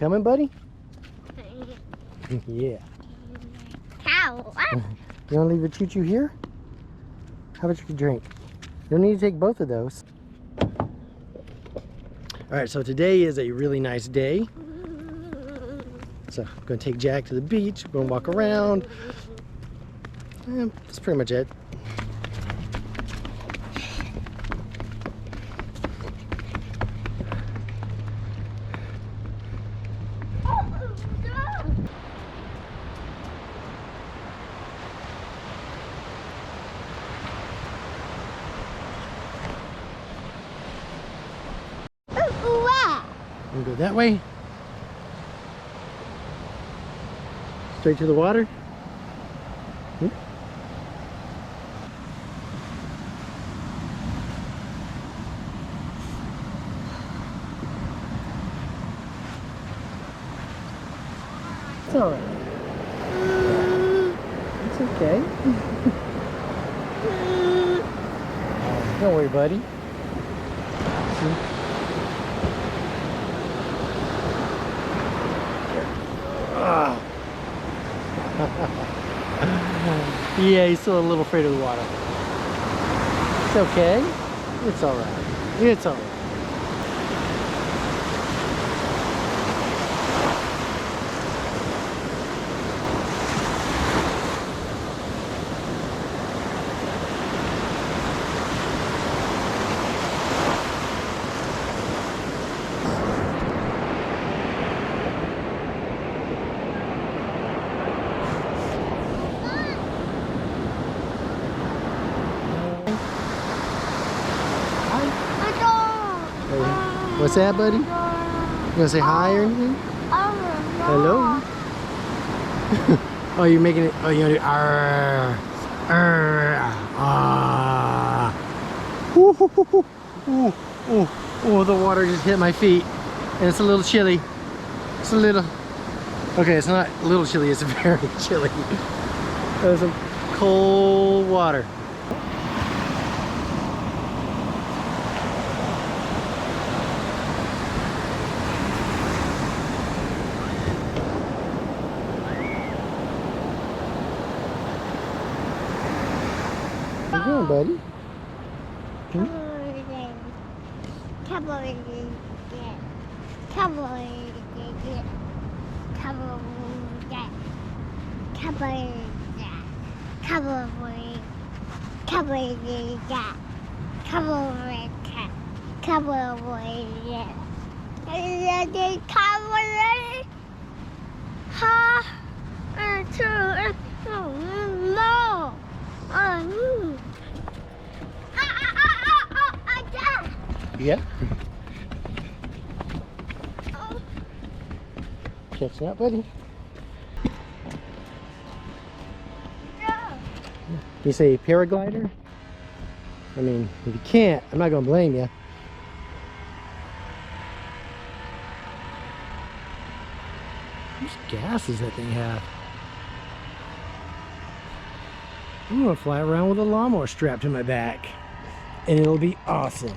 Coming, buddy? Yeah. How? You want to leave a choo-choo here? How about you can drink? You don't need to take both of those. Alright, so today is a really nice day. So I'm going to take Jack to the beach. We're going to walk around. And that's pretty much it. Go that way. Straight to the water. It's all right. It's okay. Don't worry, buddy. Yeah, he's still a little afraid of the water. It's okay. It's all right. It's all right. What's that, buddy? You gonna say hi or anything? Hello? Oh, you're making it. Oh, you're gonna do arr, arr, ah. Ooh, ooh, ooh, ooh, ooh, ooh, the water just hit my feet. And it's a little chilly. It's a little. Okay, it's not a little chilly, it's very chilly. There's some cold water. Where you going, buddy? Yeah. Catching up, buddy. You say paraglider? I mean, if you can't, I'm not gonna blame you. How much gas does that thing have? I'm gonna fly around with a lawnmower strapped to my back, and it'll be awesome.